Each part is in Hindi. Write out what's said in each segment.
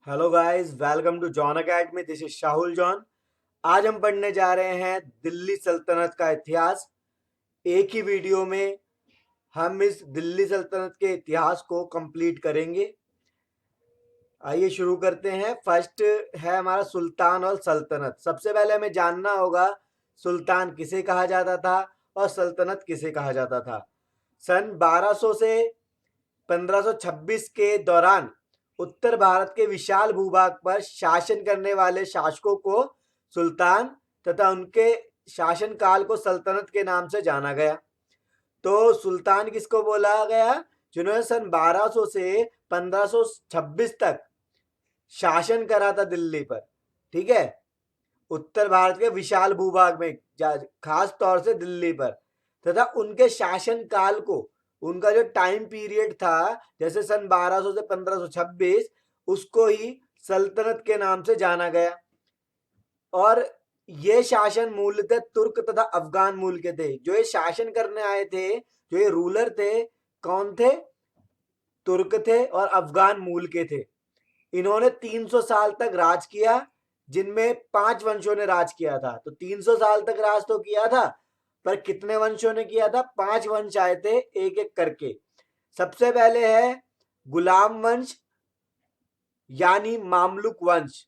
Hello guys, welcome to John academy. This is Shahul John. आज हम पढ़ने जा रहे हैं दिल्ली सल्तनत का इतिहास। एक ही वीडियो में हम इस दिल्ली सल्तनत के इतिहास को कंप्लीट करेंगे। आइए शुरू करते हैं। फर्स्ट है हमारा सुल्तान और सल्तनत। सबसे पहले हमें जानना होगा सुल्तान किसे कहा जाता था और सल्तनत किसे कहा जाता था। सन 1200 से 1526 के दौरान उत्तर भारत के विशाल भूभाग पर शासन करने वाले शासकों को सुल्तान तथा उनके शासनकाल को सल्तनत के नाम से जाना गया। तो सुल्तान किसको बोला गया? जिन्होंने सन 1200 से 1526 तक शासन करा था दिल्ली पर। ठीक है, उत्तर भारत के विशाल भूभाग में, खास तौर से दिल्ली पर, तथा उनके शासन काल को, उनका जो टाइम पीरियड था, जैसे सन 1200 से 1526, उसको ही सल्तनत के नाम से जाना गया। और ये शासन मूलतः तुर्क तथा अफगान मूल के थे। जो ये शासन करने आए थे, जो ये रूलर थे, कौन थे? तुर्क थे और अफगान मूल के थे। इन्होंने 300 साल तक राज किया, जिनमें 5 वंशों ने राज किया था। तो 300 साल तक राज तो किया था, पर कितने वंशों ने किया था? 5 वंश आए थे एक एक करके। सबसे पहले है गुलाम वंश, यानी मामलुक वंश।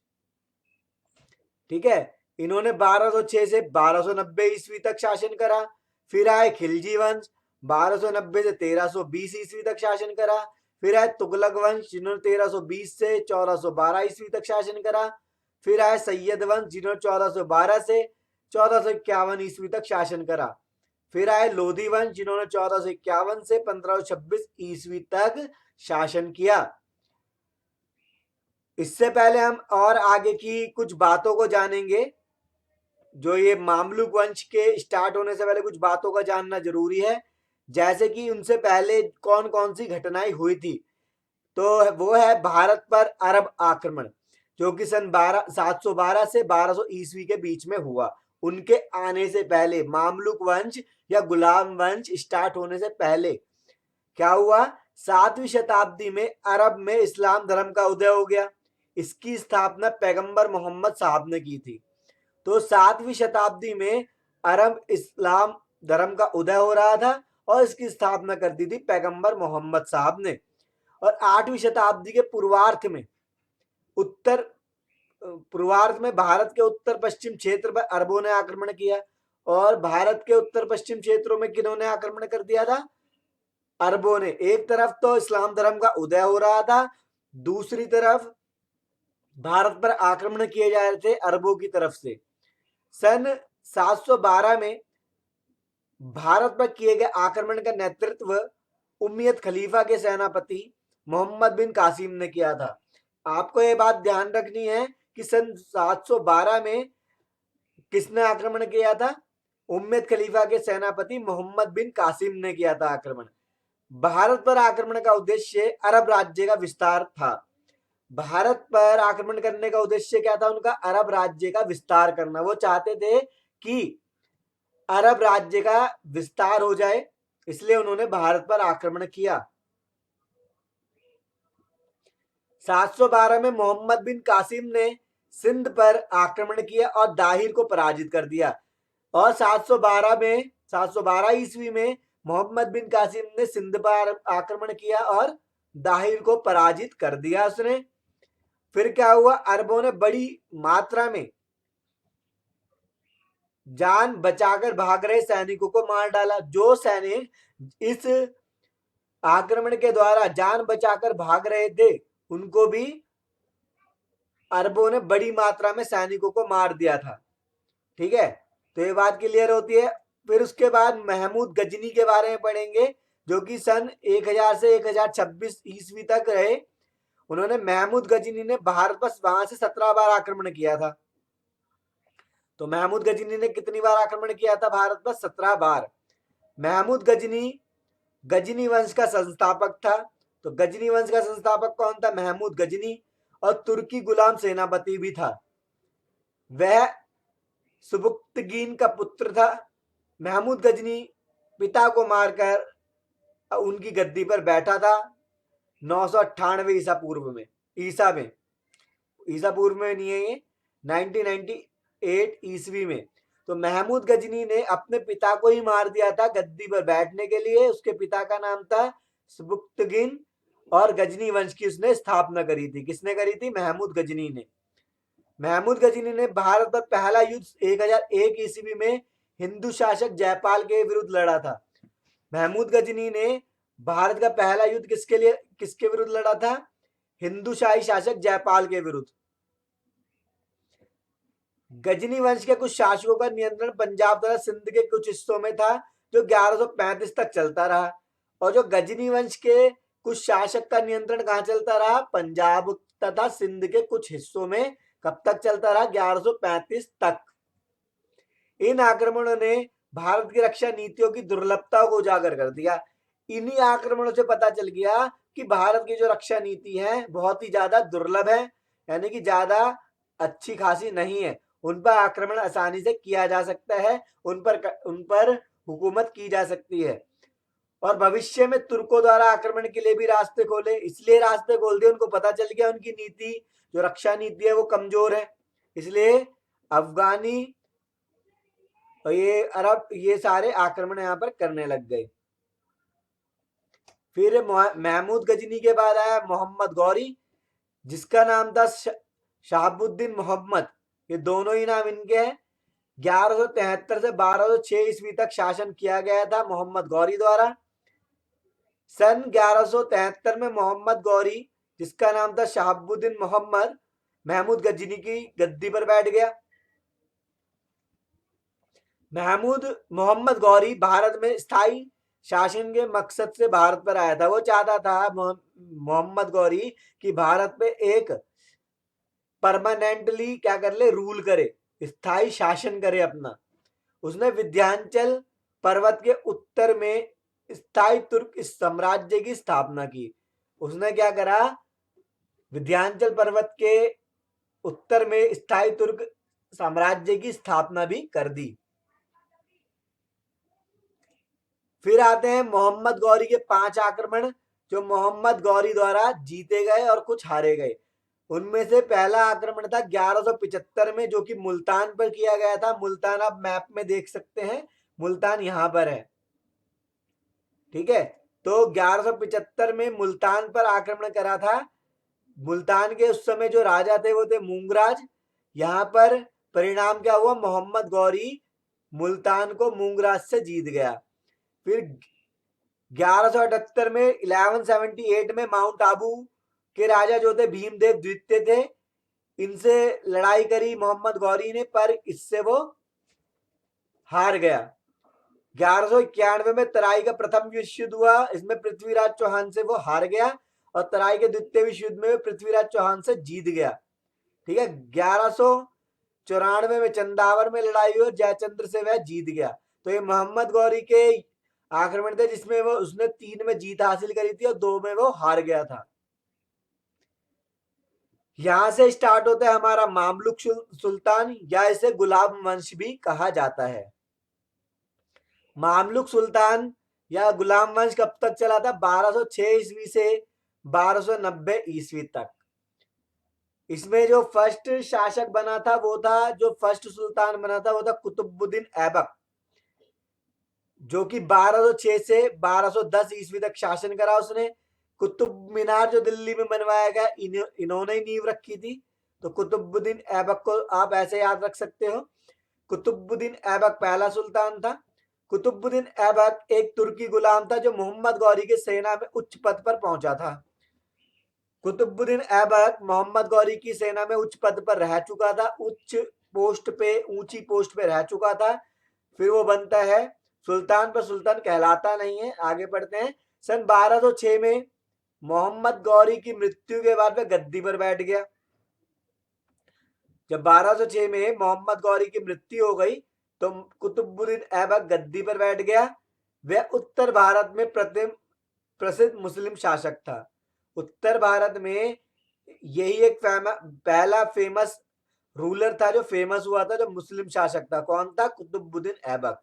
ठीक है, इन्होंने 1206 से 1290 ईस्वी तक शासन करा। फिर आए खिलजी वंश, 1290 से 1320 ईस्वी तक शासन करा। फिर आए तुगलक वंश, जिन्होंने 1320 से 1412 ईस्वी तक शासन करा। फिर आए सैयद वंश, जिन्होंने 1412 से 1451 ईस्वी तक शासन करा। फिर आए लोधी वंश, जिन्होंने 1451 से 1526 ईस्वी तक शासन किया। इससे पहले हम और आगे की कुछ बातों को जानेंगे। जो ये मामलुक वंश के स्टार्ट होने से पहले कुछ बातों का जानना जरूरी है, जैसे कि उनसे पहले कौन कौन सी घटनाएं हुई थी। तो वो है भारत पर अरब आक्रमण, जो कि सन 712 से 1200 ईस्वी के बीच में हुआ। उनके आने से पहले, मामलुक वंश या गुलाम वंश स्टार्ट होने से पहले क्या हुआ? 7वीं शताब्दी में अरब में इस्लाम धर्म का उदय हो गया। इसकी स्थापना पैगंबर मोहम्मद साहब ने की थी। तो 7वीं शताब्दी में अरब इस्लाम धर्म का उदय हो रहा था और इसकी स्थापना कर दी थी पैगंबर मोहम्मद साहब ने। और 8वीं शताब्दी के पूर्वार्ध में भारत के उत्तर पश्चिम क्षेत्र पर अरबों ने आक्रमण किया। और भारत के उत्तर पश्चिम क्षेत्रों में किन्होंने आक्रमण कर दिया था? अरबों ने। एक तरफ तो इस्लाम धर्म का उदय हो रहा था, दूसरी तरफ भारत पर आक्रमण किए जा रहे थे अरबों की तरफ से। सन 712 में भारत पर किए गए आक्रमण का नेतृत्व उम्मयद खलीफा के सेनापति मोहम्मद बिन कासिम ने किया था। आपको यह बात ध्यान रखनी है कि सन 712 में किसने आक्रमण किया था? उम्मयद खलीफा के सेनापति मोहम्मद बिन कासिम ने किया था आक्रमण। भारत पर आक्रमण का उद्देश्य अरब राज्य का विस्तार था। भारत पर आक्रमण करने का उद्देश्य क्या था उनका? अरब राज्य का विस्तार करना। वो चाहते थे कि अरब राज्य का विस्तार हो जाए, इसलिए उन्होंने भारत पर आक्रमण किया। 712 में मोहम्मद बिन कासिम ने सिंध पर आक्रमण किया और दाहिर को पराजित कर दिया। और 712 ईस्वी में मोहम्मद बिन कासिम ने सिंध पर आक्रमण किया और दाहिर को पराजित कर दिया उसने। फिर क्या हुआ? अरबों ने बड़ी मात्रा में जान बचाकर भाग रहे सैनिकों को मार डाला। जो सैनिक इस आक्रमण के द्वारा जान बचाकर भाग रहे थे, उनको भी अरबों ने बड़ी मात्रा में सैनिकों को मार दिया था। ठीक है, तो ये बात क्लियर होती है। फिर उसके बाद महमूद गजनी के बारे में पढ़ेंगे, जो कि सन 1000 से 1026 ईस्वी तक रहे। उन्होंने, महमूद गजनी ने भारत पर वहां से 17 बार आक्रमण किया था। तो महमूद गजनी ने कितनी बार आक्रमण किया था भारत पर? 17 बार। महमूद गजनी गजनी वंश का संस्थापक था। तो गजनी वंश का संस्थापक कौन था? महमूद गजनी। और तुर्की गुलाम सेनापति भी था। वह सुबुक्तगीन का पुत्र था। महमूद गजनी पिता को मारकर उनकी गद्दी पर बैठा था 998 ईसा में। ईसा पूर्व में नहीं है, ये 1998 ईस्वी में। तो महमूद गजनी ने अपने पिता को ही मार दिया था गद्दी पर बैठने के लिए। उसके पिता का नाम था सबुक्तगिन और गजनी वंश की उसने स्थापना करी थी। किसने करी थी? महमूद गजनी ने। महमूद गजनी ने भारत पर पहला युद्ध 1001 ईस्वी में हिंदू शासक जयपाल के विरुद्ध लड़ा था। महमूद गजनी ने भारत का पहला युद्ध किसके विरुद्ध लड़ा था? हिंदू शाही शासक जयपाल के विरुद्ध। गजनी वंश के कुछ शासकों का नियंत्रण पंजाब तथा सिंध के कुछ हिस्सों में था, जो 1135 तक चलता रहा। और जो गजनी वंश के कुछ शासक का नियंत्रण कहां चलता रहा? पंजाब तथा सिंध के कुछ हिस्सों में। कब तक चलता रहा? 1135 तक। इन आक्रमणों ने भारत की रक्षा नीतियों की दुर्लभता को उजागर कर दिया। इन्हीं आक्रमणों से पता चल गया कि भारत की जो रक्षा नीति है बहुत ही ज्यादा दुर्लभ है, यानी कि ज्यादा अच्छी खासी नहीं है। उन पर आक्रमण आसानी से किया जा सकता है, उन पर हुकूमत की जा सकती है। और भविष्य में तुर्कों द्वारा आक्रमण के लिए भी रास्ते खोले, इसलिए रास्ते खोल दिए। उनको पता चल गया उनकी नीति, जो रक्षा नीति है वो कमजोर है, इसलिए अफगानी और ये अरब ये सारे आक्रमण यहाँ पर करने लग गए। फिर महमूद गजनी के बाद आया मोहम्मद गौरी, जिसका नाम था शहाबुद्दीन मोहम्मद। ये दोनों ही नाम इनके हैं। 1173 से 1206 ईस्वी तक शासन किया गया था मोहम्मद गौरी द्वारा। सन 1173 में मोहम्मद गौरी, जिसका नाम था शहाबुद्दीन मोहम्मद, महमूद गजनी की गद्दी पर बैठ गया। मोहम्मद गौरी भारत में स्थायी शासन के मकसद से भारत पर आया था। वो चाहता था मोहम्मद गौरी कि भारत पे एक परमानेंटली क्या कर ले, रूल करे, स्थायी शासन करे अपना। उसने विंध्याचल पर्वत के उत्तर में स्थायी तुर्क साम्राज्य की स्थापना की। उसने क्या करा? विंध्याचल पर्वत के उत्तर में स्थायी तुर्क साम्राज्य की स्थापना भी कर दी। फिर आते हैं मोहम्मद गौरी के 5 आक्रमण, जो मोहम्मद गौरी द्वारा जीते गए और कुछ हारे गए। उनमें से पहला आक्रमण था 1175 में, जो कि मुल्तान पर किया गया था। मुल्तान आप मैप में देख सकते हैं, मुल्तान यहां पर है, ठीक है। तो 1175 में मुल्तान पर आक्रमण करा था। मुल्तान के उस समय जो राजा थे वो थे मूंगराज। यहां पर परिणाम क्या हुआ? मोहम्मद गौरी मुल्तान को मूंगराज से जीत गया। फिर 1178 में 1178 में माउंट आबू के राजा जो थे भीमदेव द्वितीय थे, इनसे लड़ाई करी मोहम्मद गौरी ने, पर इससे वो हार गया। 1191 में तराई का प्रथम विश्व युद्ध हुआ, इसमें पृथ्वीराज चौहान से वो हार गया। और तराई के द्वितीय विश्व युद्ध में पृथ्वीराज चौहान से जीत गया, ठीक है। 1194 में चंदावर में लड़ाई हुई और जयचंद्र से वह जीत गया। तो ये मोहम्मद गौरी के आक्रमण थे, जिसमें वो उसने 3 में जीत हासिल करी थी और 2 में वो हार गया था। यहां से स्टार्ट होता है हमारा मामलुक सुल्तान, या इसे गुलाम वंश भी कहा जाता है। मामलुक सुल्तान या गुलाम वंश कब तक चला था? 1206 ईस्वी से 1290 ईस्वी तक। इसमें जो फर्स्ट शासक बना था वो था, जो फर्स्ट सुल्तान बना था वो था कुतुबुद्दीन ऐबक, जो कि 1206 से 1210 ईस्वी तक शासन करा उसने। कुतुब मीनार जो दिल्ली में बनवाया गया, इन्होंने ही नींव रखी थी। तो कुतुबुद्दीन ऐबक को आप ऐसे याद रख सकते हो। कुतुबुद्दीन ऐबक पहला सुल्तान था। कुतुबुद्दीन ऐबक एक तुर्की गुलाम था, जो मोहम्मद गौरी के सेना में उच्च पद पर पहुंचा था। कुतुबुद्दीन ऐबक मोहम्मद गौरी की सेना में उच्च पद पर रह चुका था, ऊंची पोस्ट पे रह चुका था। फिर वो बनता है सुल्तान, पर सुल्तान कहलाता नहीं है। आगे बढ़ते हैं। सन 1206 में मोहम्मद गौरी की मृत्यु के बाद वह गद्दी पर बैठ गया। जब 1206 में मोहम्मद गौरी की मृत्यु हो गई तो कुतुबुद्दीन ऐबक गद्दी पर बैठ गया। वह उत्तर भारत में प्रसिद्ध मुस्लिम शासक था। उत्तर भारत में यही एक पहला फेमस रूलर था, जो फेमस हुआ था, जो मुस्लिम शासक था। कौन था? कुतुबुद्दीन ऐबक।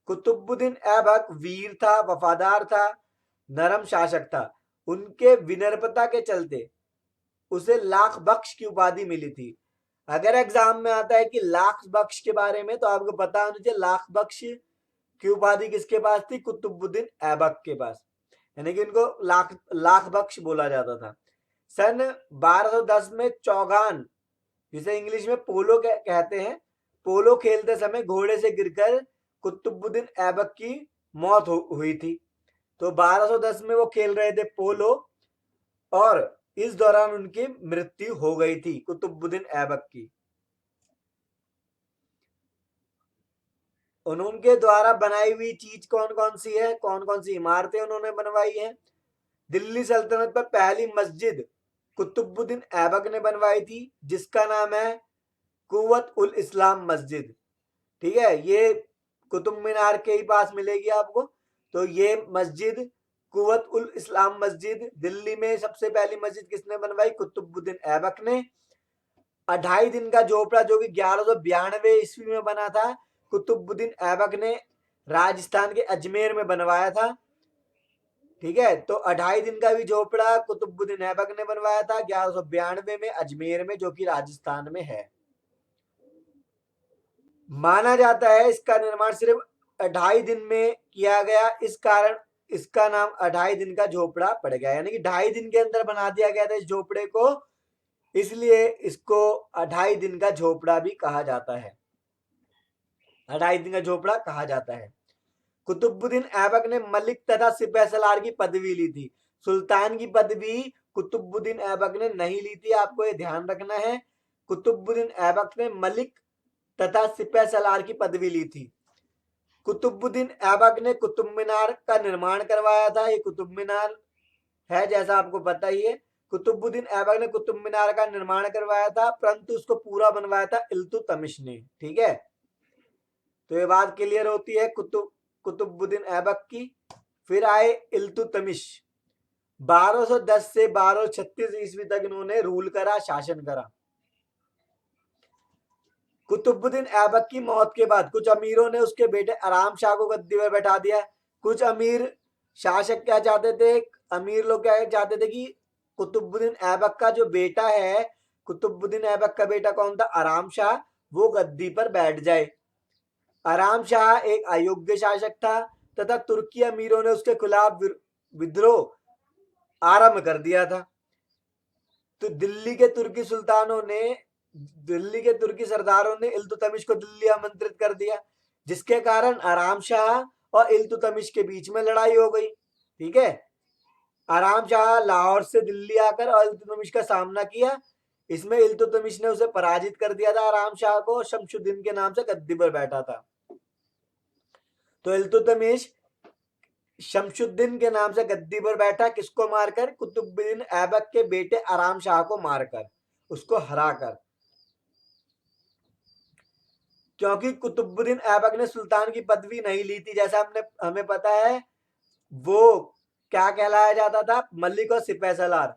कुतुबुद्दीन ऐबक वीर था, वफादार था, नरम शासक था। उनके विनम्रता के चलते उसे लाख बख्श की उपाधि मिली थी। अगर एग्जाम में आता है कि लाख बख्श के बारे में, तो आपको पता होना चाहिए लाख बख्श की उपाधि किसके पास थी? कुतुबुद्दीन ऐबक के पास, यानी कि उनको लाख लाख बख्श बोला जाता था। सन 1210 में चौगान, जिसे इंग्लिश में पोलो कहते हैं, पोलो खेलते समय घोड़े से गिरकर कुतुबुद्दीन ऐबक की मौत हुई थी। तो 1210 में वो खेल रहे थे पोलो, और इस दौरान उनकी मृत्यु हो गई थी कुतुबुद्दीन ऐबक की। उनके द्वारा बनाई हुई चीज कौन कौन सी है, कौन कौन सी इमारतें उन्होंने बनवाई है? दिल्ली सल्तनत पर पहली मस्जिद कुतुबुद्दीन ऐबक ने बनवाई थी, जिसका नाम है कुव्वत उल इस्लाम मस्जिद। ठीक है, ये कुतुब मीनार के ही पास मिलेगी आपको। तो ये मस्जिद कुव्वत उल इस्लाम मस्जिद दिल्ली में सबसे पहली मस्जिद किसने बनवाई? कुतुबुद्दीन ऐबक ने। 2.5 दिन का झोपड़ा जो कि 1192 ईस्वी में बना था, कुतुबुद्दीन ऐबक ने राजस्थान के अजमेर में बनवाया था। ठीक है, तो 2.5 दिन का भी झोपड़ा कुतुबुद्दीन ऐबक ने बनवाया था 1192 में अजमेर में, जो कि राजस्थान में है। माना जाता है इसका निर्माण सिर्फ 2.5 दिन में किया गया, इस कारण इसका नाम 2.5 दिन का झोपड़ा पड़ गया, यानी कि 2.5 दिन के अंदर बना दिया गया था इस झोपड़े को, इसलिए इसको 2.5 दिन का झोपड़ा भी कहा जाता है। 2.5 दिन का झोपड़ा कहा जाता है। कुतुबुद्दीन ऐबक ने मलिक तथा सिपहसालार की पदवी ली थी। सुल्तान की पदवी कुतुबुद्दीन ऐबक ने नहीं ली थी, आपको ये ध्यान रखना है। कुतुबुद्दीन ऐबक ने मलिक तथा सिपहसालार की पदवी ली थी। कुतुबुद्दीन ऐबक ने कुतुब मीनार का निर्माण करवाया था। ये कुतुब मीनार है, जैसा आपको पता ही है। कुतुबुद्दीन ऐबक ने कुतुब मीनार का निर्माण करवाया था, परंतु उसको पूरा बनवाया था इल्तुतमिश ने। ठीक है, तो ये बात क्लियर होती है कुतुबुद्दीन ऐबक की। फिर आए इल्तुतमिश। 1210 से 1236 ईस्वी तक इन्होंने रूल करा, शासन करा। कुतुबुद्दीन ऐबक की मौत के बाद कुछ अमीरों ने उसके बेटे आराम शाह को गद्दी पर बैठा दिया। कुछ अमीर शासक क्या चाहते थे, अमीर लोग क्या चाहते थे कि कुतुबुद्दीन ऐबक का जो बेटा है, कुतुबुद्दीन ऐबक का बेटा कौन था? आराम शाह, वो गद्दी पर बैठ जाए। आराम शाह एक अयोग्य शासक था तथा तुर्की अमीरों ने उसके खिलाफ विद्रोह आरंभ कर दिया था। तो दिल्ली के तुर्की सरदारों ने इल्तुतमिश को दिल्ली आमंत्रित कर दिया, जिसके कारण आराम शाह और इल्तुतमिश के बीच में लड़ाई हो गई। ठीक है, आराम शाह लाहौर से दिल्ली आकर और इल्तुतमिश का सामना किया। इसमें इल्तुतमिश ने उसे पराजित कर दिया था, आराम शाह को। शमशुद्दीन के नाम से गद्दी पर बैठा था। तो इल्तुतमिश शमशुद्दीन के नाम से गद्दी पर बैठा, किसको मारकर? कुतुबुद्दीन ऐबक के बेटे आराम शाह को मारकर, उसको हराकर। क्योंकि कुतुबुद्दीन ऐबक ने सुल्तान की पदवी नहीं ली थी, जैसा हमें पता है, वो क्या कहलाया जाता था? मलिक और सिपहसालार।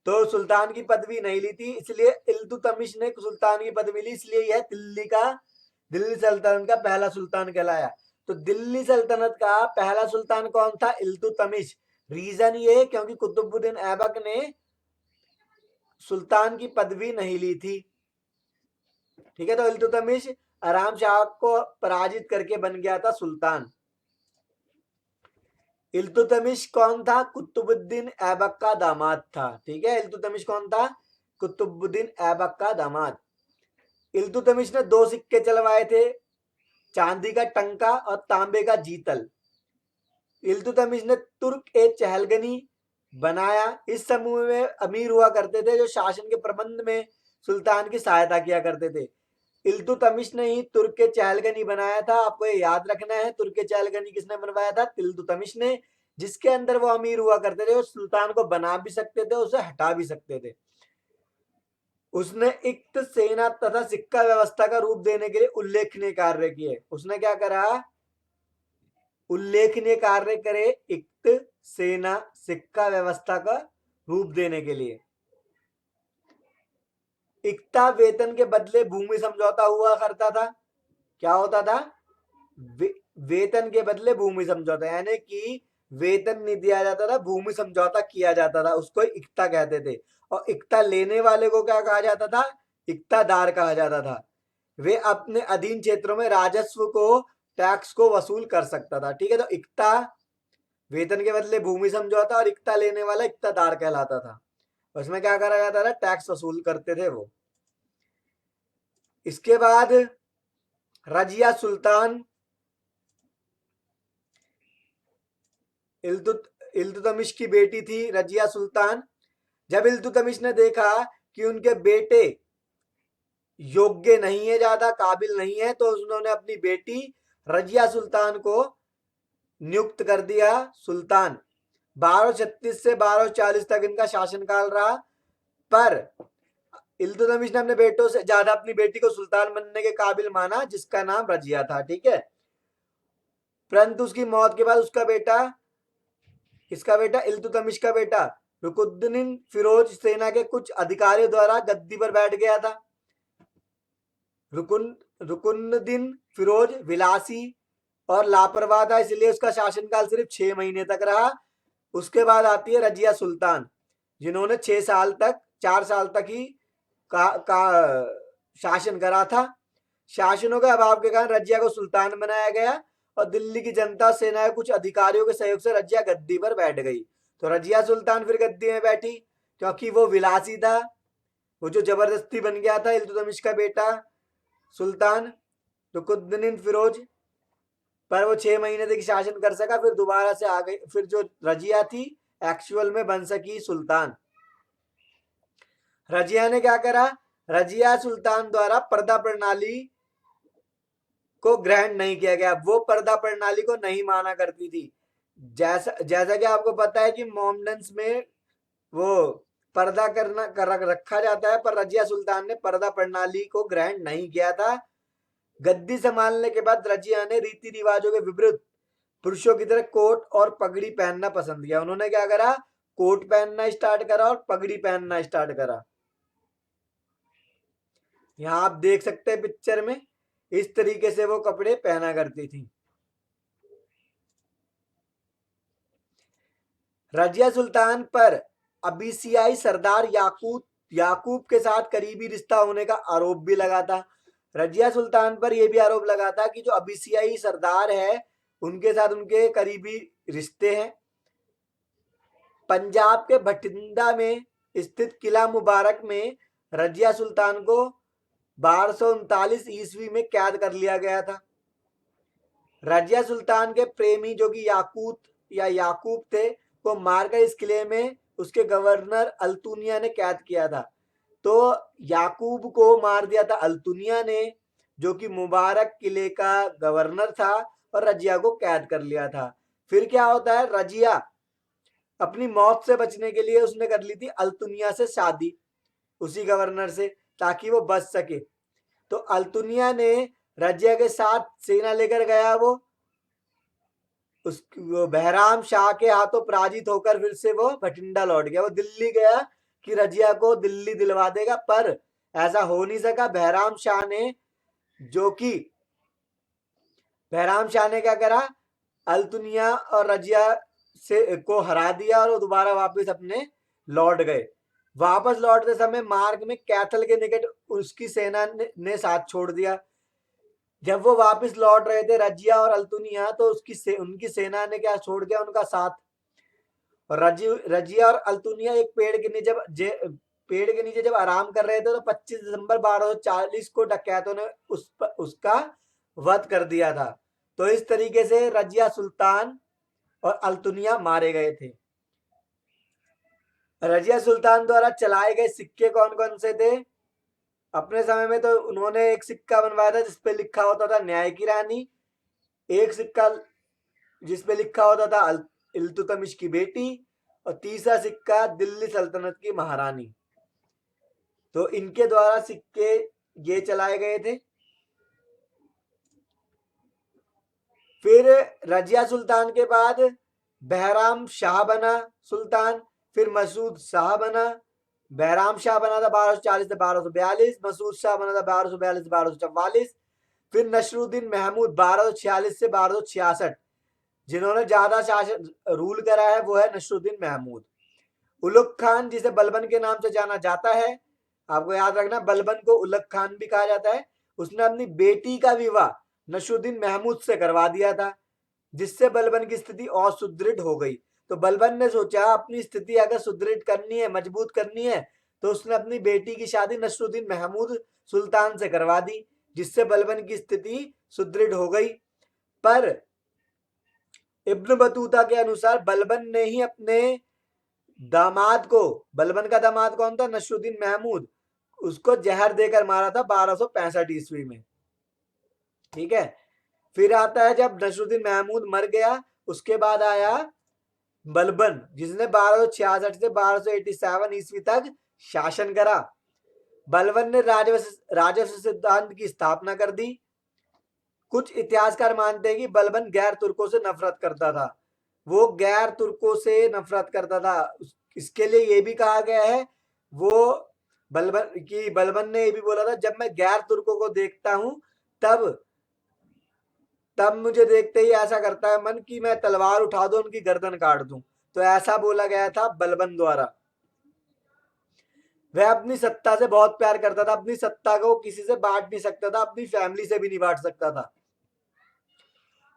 तो सुल्तान की पदवी नहीं ली थी, इसलिए इल्तुतमिश ने सुल्तान की पदवी ली, इसलिए यह दिल्ली सल्तनत का पहला सुल्तान कहलाया। तो दिल्ली सल्तनत का पहला सुल्तान कौन था? इल्तुतमिश। रीजन ये, क्योंकि कुतुबुद्दीन ऐबक ने सुल्तान की पदवी नहीं ली थी। ठीक है, तो इल्तुतमिश आराम शाह को पराजित करके बन गया था सुल्तान। इल्तुतमिश कौन था? कुतुबुद्दीन ऐबक का दामाद था। ठीक है, इल्तुतमिश कौन था? कुतुबुद्दीन ऐबक का दामाद। इल्तुतमिश ने 2 सिक्के चलवाए थे, चांदी का टंका और तांबे का जीतल। इल्तुतमिश ने तुर्क ए चहलगनी बनाया। इस समूह में अमीर हुआ करते थे, जो शासन के प्रबंध में सुल्तान की सहायता किया करते थे। इल्तुतमिश ने ही तुर्क के चहलगनी बनाया था। आपको ये याद रखना है, तुर्क के चहलगनी किसने बनवाया था? इल्तुतमिश ने, जिसके अंदर वो अमीर हुआ करते थे, सुल्तान को बना भी सकते थे, उसे हटा भी सकते थे। उसने इक्त सेना तथा सिक्का व्यवस्था का रूप देने के लिए उल्लेखनीय कार्य किए। उसने क्या करा? उल्लेखनीय कार्य करे इक्त सेना सिक्का व्यवस्था का रूप देने के लिए। इक्ता वेतन के बदले भूमि समझौता हुआ करता था। क्या होता था? वेतन के बदले भूमि समझौता, यानी कि वेतन नहीं दिया जाता था, भूमि समझौता किया जाता था, उसको इक्ता कहते थे। और इक्ता लेने वाले को क्या कहा जाता था? इक्तादार कहा जाता था। वे अपने अधीन क्षेत्रों में राजस्व को, टैक्स को वसूल कर सकता था। ठीक है, तो इक्ता वेतन के बदले भूमि समझौता, और इक्ता लेने वाला इक्तादार कहलाता था। उसमें क्या करा जाता था? टैक्स वसूल करते थे वो। इसके बाद रजिया सुल्तान इल्तुतमिश की बेटी थी रजिया सुल्तान। जब इल्तुतमिश ने देखा कि उनके बेटे योग्य नहीं है, ज्यादा काबिल नहीं है, तो उन्होंने अपनी बेटी रजिया सुल्तान को नियुक्त कर दिया सुल्तान। 1236 से 1240 तक इनका शासनकाल रहा। पर इल्तुतमिश ने अपने बेटों से ज्यादा अपनी बेटी को सुल्तान बनने के काबिल माना, जिसका नाम रजिया था। ठीक है, परंतु उसकी मौत के बाद उसका बेटा, इसका बेटा इल्तुतमिश का बेटा रुकुनुद्दीन फिरोज सेना के कुछ अधिकारियों द्वारा गद्दी पर बैठ गया था। रुकुनुद्दीन फिरोज विलासी और लापरवाह था, इसलिए उसका शासनकाल सिर्फ 6 महीने तक रहा। उसके बाद आती है रजिया सुल्तान, जिन्होंने 4 साल तक ही का शासन करा था। शासनों के अभाव के कारण रजिया को सुल्तान बनाया गया और दिल्ली की जनता सेना के कुछ अधिकारियों के सहयोग से रजिया गद्दी पर बैठ गई। तो रजिया सुल्तान फिर गद्दी में बैठी क्योंकि वो विलासी था, वो जो जबरदस्ती बन गया था इल्तुतमिश का बेटा सुल्तान रुकुनुद्दीन फिरोज। पर वो 6 महीने तक शासन कर सका, फिर दोबारा से आ गई। फिर जो रजिया थी एक्चुअल में बन सकी सुल्तान। रजिया ने क्या करा? रजिया सुल्तान द्वारा पर्दा प्रणाली को ग्रहण नहीं किया गया, वो पर्दा प्रणाली को नहीं माना करती थी। जैसा कि आपको पता है कि मोमडन्स में वो पर्दा रखा जाता है, पर रजिया सुल्तान ने पर्दा प्रणाली को ग्रहण नहीं किया था। गद्दी संभालने के बाद रजिया ने रीति रिवाजों के विपरीत पुरुषों की तरह कोट और पगड़ी पहनना पसंद किया। उन्होंने क्या करा? कोट पहनना स्टार्ट करा और पगड़ी पहनना स्टार्ट करा। यहां आप देख सकते हैं पिक्चर में, इस तरीके से वो कपड़े पहना करती थी। रजिया सुल्तान पर अबीसियाई सरदार याकूब के साथ करीबी रिश्ता होने का आरोप भी लगा था। रजिया सुल्तान पर यह भी आरोप लगा था कि जो अबीसियाई सरदार है उनके साथ उनके करीबी रिश्ते हैं। पंजाब के भटिंडा में स्थित किला मुबारक में रजिया सुल्तान को 1239 ईस्वी में कैद कर लिया गया था। रजिया सुल्तान के प्रेमी जो कि याकूब थे को मारकर इस किले में उसके गवर्नर अल्तुनिया ने कैद किया था। तो याकूब को मार दिया था अल्तुनिया ने, जो कि मुबारक किले का गवर्नर था, और रजिया को कैद कर लिया था। फिर क्या होता है? रजिया अपनी मौत से बचने के लिए उसने कर ली थी अल्तुनिया से शादी, उसी गवर्नर से, ताकि वो बच सके। तो अल्तुनिया ने रजिया के साथ सेना लेकर गया, वो बहराम शाह के हाथों पराजित होकर फिर से वो भटिंडा लौट गया। वो दिल्ली गया कि रजिया को दिल्ली दिलवा देगा, पर ऐसा हो नहीं सका। बहराम शाह ने क्या करा? अल्तुनिया और रजिया से को हरा दिया और वो दोबारा वापस अपने लौट गए। वापस लौटते समय मार्ग में कैथल के निकट उसकी सेना ने साथ छोड़ दिया। जब वो वापस लौट रहे थे रजिया और अल्तुनिया, तो उनकी सेना ने क्या छोड़ दिया? उनका साथ। और रजिया और अल्तुनिया एक पेड़ के नीचे जब आराम कर रहे थे, तो 25 दिसंबर 1240 को डकैतों ने उसका वध कर दिया था। तो इस तरीके से रजिया सुल्तान और अल्तुनिया मारे गए थे। रजिया सुल्तान द्वारा चलाए गए सिक्के कौन कौन से थे? अपने समय में तो उन्होंने एक सिक्का बनवाया था जिसपे लिखा होता था न्याय की रानी, एक सिक्का जिसपे लिखा होता था इल्तुतमिश की बेटी, और तीसरा सिक्का दिल्ली सल्तनत की महारानी। तो इनके द्वारा सिक्के ये चलाए गए थे। फिर रजिया सुल्तान के बाद बहराम शाह बना सुल्तान, फिर मसूद शाह बना। बहराम शाह बना था 1240 से 1242, मसूद शाह बना था 1242 से 1244, फिर नसरुद्दीन महमूद 1246 से 1266, जिन्होंने ज्यादा शासन रूल करा है वो है नसरुद्दीन महमूद। उलुग खान, जिसे बलबन के नाम से जाना जाता है, आपको याद रखना बलबन को उलग खान भी कहा जाता है, उसने अपनी बेटी का विवाह नसरुद्दीन महमूद से करवा दिया था, जिससे बलबन की स्थिति और सुदृढ़ हो गई। तो बलबन ने सोचा अपनी स्थिति अगर सुदृढ़ करनी है, मजबूत करनी है, तो उसने अपनी बेटी की शादी नसरुद्दीन महमूद सुल्तान से करवा दी, जिससे बलबन की स्थिति सुदृढ़ हो गई। पर इब्न बतूता के अनुसार बलबन ने ही अपने दामाद को, बलबन का दामाद कौन था, नसरुद्दीन महमूद, उसको जहर देकर मारा था 1265 ईस्वी में। ठीक है, फिर आता है जब नसरुद्दीन महमूद मर गया, उसके बाद आया बलबन, जिसने 1266 से 1287 ईस्वी तक शासन करा। बलबन ने राजस्व सिद्धांत की स्थापना कर दी। कुछ इतिहासकार मानते हैं कि बलबन गैर तुर्कों से नफरत करता था, वो गैर तुर्कों से नफरत करता था। इसके लिए ये भी कहा गया है, वो बलबन ने ये भी बोला था, जब मैं गैर तुर्कों को देखता हूं तब मुझे देखते ही ऐसा करता है मन कि मैं तलवार उठा दूं, उनकी गर्दन काट दूं। तो ऐसा बोला गया था बलबन द्वारा। वह अपनी सत्ता से बहुत प्यार करता था, अपनी सत्ता को किसी से बांट नहीं सकता था, अपनी फैमिली से भी नहीं बांट सकता था।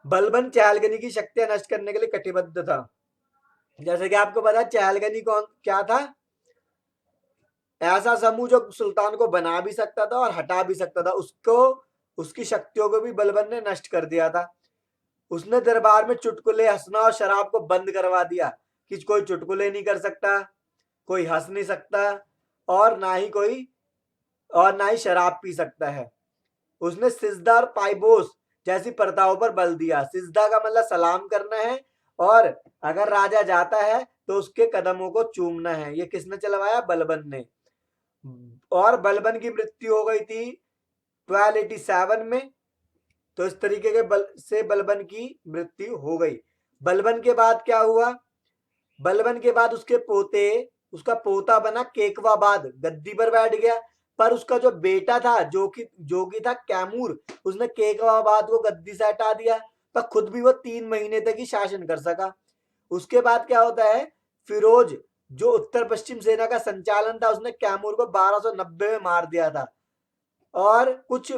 बलबन चहलगनी की शक्तियां नष्ट करने के लिए कटिबद्ध था। जैसे कि आपको पता है चहलगनी कौन क्या था, ऐसा समूह जो सुल्तान को बना भी सकता था और हटा भी सकता था, उसको उसकी शक्तियों को भी बलबन ने नष्ट कर दिया था। उसने दरबार में चुटकुले, हंसना और शराब को बंद करवा दिया कि कोई चुटकुले नहीं कर सकता, कोई हंस नहीं सकता, और ना ही शराब पी सकता है। उसने सिजदा और पाइबोस जैसी प्रथाओं पर बल दिया। सिजदा का मतलब सलाम करना है, और अगर राजा जाता है तो उसके कदमों को चूमना है। ये किसने चलवाया, बलबन ने। और बलबन की मृत्यु हो गई थी 1287 में। तो इस तरीके के बलबन की मृत्यु हो गई। बलबन के बाद क्या हुआ, बलबन के बाद उसका पोता बना केकवाबाद, गद्दी पर बैठ गया। पर उसका जो बेटा था जोगी था कैमूर, उसने केकवाबाद को गद्दी से हटा दिया, पर खुद भी वो 3 महीने तक ही शासन कर सका। उसके बाद क्या होता है, फिरोज जो उत्तर पश्चिम सेना का संचालन था, उसने कैमूर को 1290 में मार दिया था। और कुछ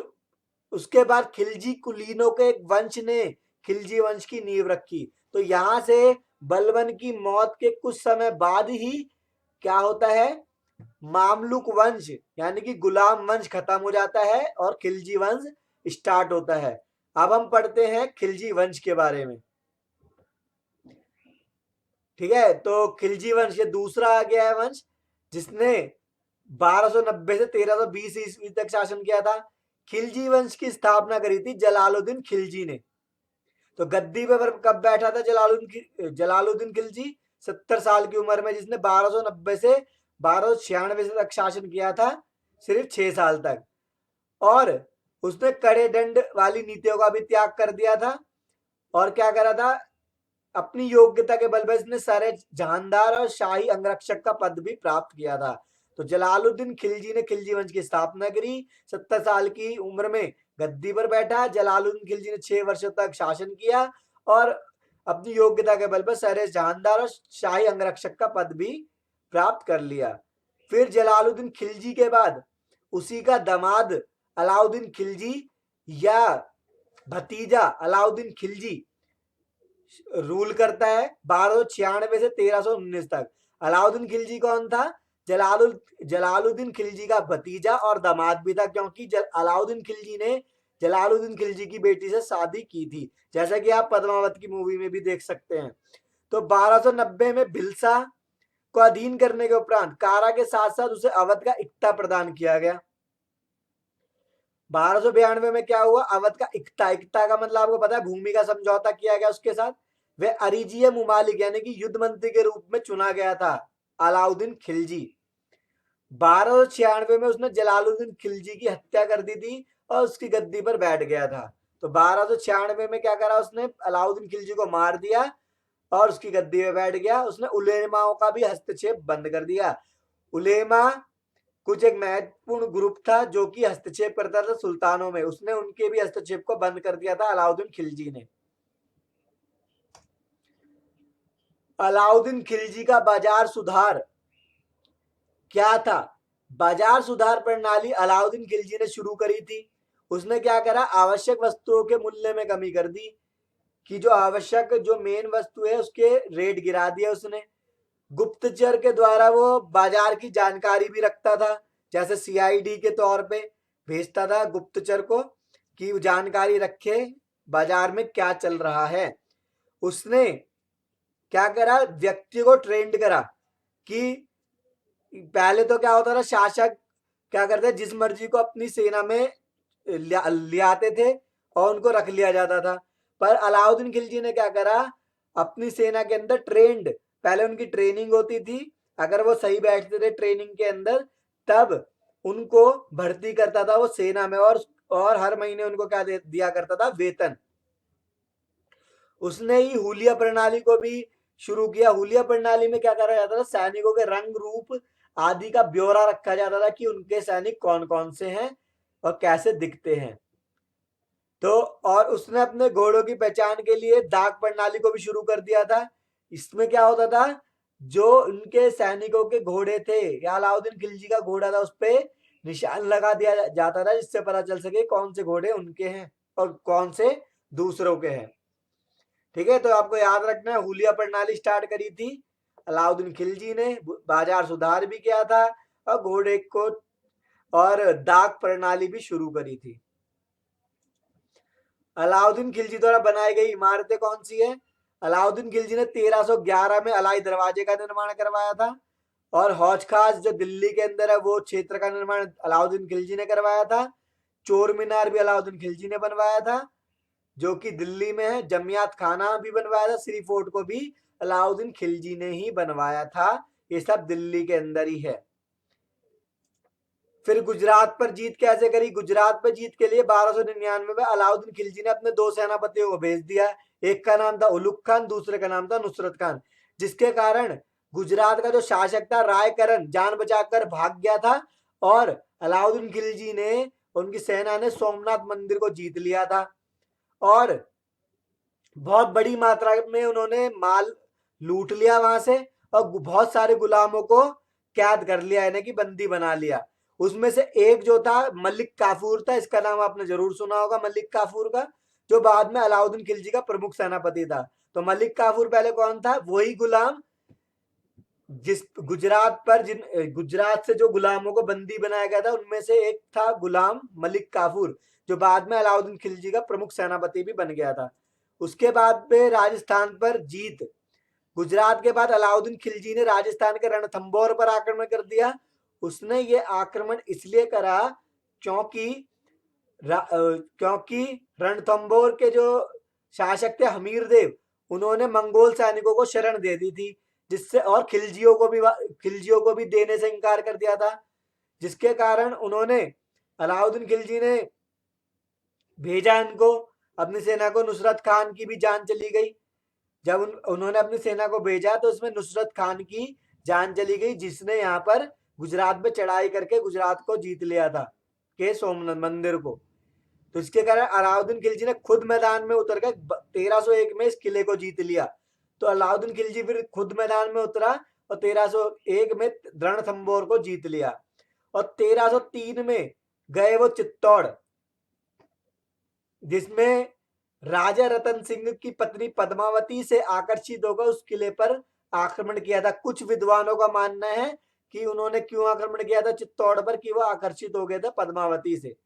उसके बाद खिलजी कुलीनों के एक वंश ने खिलजी वंश की नींव रखी। तो यहां से बलबन की मौत के कुछ समय बाद ही क्या होता है, मामलुक वंश यानी कि गुलाम वंश खत्म हो जाता है और खिलजी वंश स्टार्ट होता है। अब हम पढ़ते हैं खिलजी वंश के बारे में। ठीक है, तो खिलजी वंश ये दूसरा आ गया है वंश, जिसने 1290 से 1320 ईस्वी तक शासन किया था। खिलजी वंश की स्थापना करी थी जलालुद्दीन खिलजी ने। तो गद्दी पर कब बैठा था जलालुद्दीन खिलजी, 70 साल की उम्र में, जिसने 1290 से 1296 तक शासन किया था, सिर्फ 6 साल तक। और उसने कड़े दंड वाली नीतियों का भी त्याग कर दिया था। और क्या करा था, अपनी योग्यता के बल पर इसने सारे जहानदार और शाही अंगरक्षक का पद भी प्राप्त किया था। तो जलालुद्दीन खिलजी ने खिलजी वंश की स्थापना करी, 70 साल की उम्र में गद्दी पर बैठा। जलालुद्दीन खिलजी ने 6 वर्षों तक शासन किया और अपनी योग्यता के बल पर सारे जहानदार और शाही अंगरक्षक का पद भी प्राप्त कर लिया। फिर जलालुद्दीन खिलजी के बाद उसी का दामाद अलाउद्दीन खिलजी या भतीजा अलाउद्दीन खिलजी रूल करता है 1296 से 1319 तक। अलाउद्दीन खिलजी कौन था, जलालुद्दीन खिलजी का भतीजा और दामाद भी था, क्योंकि अलाउद्दीन खिलजी ने जलालुद्दीन खिलजी की बेटी से शादी की थी, जैसा कि आप पद्मावत की मूवी में भी देख सकते हैं। तो 1290 में भिलसा को अधीन करने के उपरांत कारा के साथ साथ उसे अवध का इक्ता प्रदान किया गया। 1292 में क्या हुआ, अवध का इक्ता का मतलब आपको पता है, भूमि का समझौता किया गया उसके साथ। वह अरीजीय मुमालिक यानी कि युद्ध मंत्री के रूप में चुना गया था अलाउद्दीन खिलजी। 1296 में उसने जलालुद्दीन खिलजी की हत्या कर दी थी और उसकी गद्दी पर बैठ गया था। तो 1296 में क्या करा उसने, अलाउद्दीन खिलजी को मार दिया और उसकी गद्दी पे बैठ गया। उसने उलेमाओं का भी हस्तक्षेप बंद कर दिया। उलेमा कुछ एक महत्वपूर्ण ग्रुप था जो कि हस्तक्षेप करता था सुल्तानों में, उसने उनके भी हस्तक्षेप को बंद कर दिया था अलाउद्दीन खिलजी ने। अलाउद्दीन खिलजी का बाजार सुधार क्या था? बाजार सुधार प्रणाली अलाउद्दीन खिलजी ने शुरू करी थी। उसने क्या करा? आवश्यक वस्तुओं के मूल्य में कमी कर दी कि जो आवश्यक जो मेन वस्तु है उसके रेट गिरा दिया उसने। गुप्तचर के द्वारा वो बाजार की जानकारी भी रखता था, जैसे सीआईडी के तौर पे भेजता था गुप्तचर को कि वो जानकारी रखे बाजार में क्या चल रहा है। उसने क्या करा? व्यक्ति को ट्रेंड करा कि पहले तो क्या होता था, शासक क्या करते, जिस मर्जी को अपनी सेना में ले आते थे और उनको रख लिया जाता था। पर अलाउद्दीन खिलजी ने क्या करा? अपनी सेना के अंदर ट्रेंड, पहले उनकी ट्रेनिंग होती थी, अगर वो सही बैठते थे ट्रेनिंग के अंदर तब उनको भर्ती करता था वो सेना में, और हर महीने उनको क्या दिया करता था? वेतन। उसने ही हुलिया प्रणाली को भी शुरू किया। हुलिया प्रणाली में क्या करा जाता था? सैनिकों के रंग रूप आदि का ब्यौरा रखा जाता था कि उनके सैनिक कौन कौन से हैं और कैसे दिखते हैं। तो और उसने अपने घोड़ों की पहचान के लिए दाग प्रणाली को भी शुरू कर दिया था। इसमें क्या होता था? जो उनके सैनिकों के घोड़े थे या अलाउद्दीन खिलजी का घोड़ा था, उस पे निशान लगा दिया जाता था, जिससे पता चल सके कौन से घोड़े उनके हैं और कौन से दूसरों के हैं। ठीक है, तो आपको याद रखना है, हुलिया प्रणाली स्टार्ट करी थी अलाउद्दीन खिलजी ने, बाजार सुधार भी किया था और घोड़े को और दाग प्रणाली भी शुरू करी थी। अलाउद्दीन खिलजी द्वारा बनाई गई इमारतें कौन सी है? अलाउद्दीन खिलजी ने 1311 में अलाई दरवाजे का निर्माण करवाया था, और हौज खास जो दिल्ली के अंदर है वो क्षेत्र का निर्माण अलाउद्दीन खिलजी ने करवाया था। चोर मीनार भी अलाउद्दीन खिलजी ने बनवाया था जो कि दिल्ली में है। जमियात खाना भी बनवाया था, श्री फोर्ट को भी अलाउद्दीन खिलजी ने ही बनवाया था। ये सब दिल्ली के अंदर ही है। फिर गुजरात पर जीत कैसे करी? गुजरात पर जीत के लिए 1299 में अलाउद्दीन खिलजी ने अपने दो सेनापतियों को भेज दिया। एक का नाम था उलुग खान, दूसरे का नाम था नुसरत खान, जिसके कारण गुजरात का जो शासक था रायकरण जान बचाकर भाग गया था, और अलाउद्दीन खिलजी ने, उनकी सेना ने सोमनाथ मंदिर को जीत लिया था, और बहुत बड़ी मात्रा में उन्होंने माल लूट लिया वहां से, और बहुत सारे गुलामों को कैद कर लिया, यानी कि बंदी बना लिया। उसमें से एक जो था मलिक काफूर था, इसका नाम आपने जरूर सुना होगा मलिक काफूर का, जो बाद में अलाउद्दीन खिलजी का प्रमुख सेनापति था। तो मलिक काफूर पहले कौन था? वही गुलाम जिस गुजरात पर गुजरात से जो गुलामों को बंदी बनाया गया था, उनमें से एक था गुलाम मलिक काफूर, जो बाद में अलाउद्दीन खिलजी का प्रमुख सेनापति भी बन गया था। उसके बाद में राजस्थान पर जीत। गुजरात के बाद अलाउद्दीन खिलजी ने राजस्थान के रणथंभौर पर आक्रमण कर दिया। उसने ये आक्रमण इसलिए करा क्योंकि रणथंभौर के जो शासक थे हमीर देव, उन्होंने मंगोल सैनिकों को शरण दे दी थी, जिससे, और खिलजियों को भी देने से इनकार कर दिया था, जिसके कारण उन्होंने, अलाउद्दीन खिलजी ने भेजा इनको, अपनी सेना को। नुसरत खान की भी जान चली गई। जब उन्होंने अपनी सेना को भेजा तो उसमें नुसरत खान की जान चली गई, जिसने यहाँ पर गुजरात में चढ़ाई करके गुजरात को जीत लिया था, के सोमनाथ मंदिर को। तो इसके कारण अलाउद्दीन खिलजी ने खुद मैदान में उतर कर 1301 में इस किले को जीत लिया। तो अलाउद्दीन खिलजी फिर खुद मैदान में उतरा और 1301 में रणथंभौर को जीत लिया, और 1303 में गए वो चित्तौड़, जिसमें राजा रतन सिंह की पत्नी पद्मावती से आकर्षित होकर उस किले पर आक्रमण किया था। कुछ विद्वानों का मानना है कि उन्होंने क्यों आक्रमण किया था चित्तौड़ पर, कि वो आकर्षित हो गए थे पद्मावती से।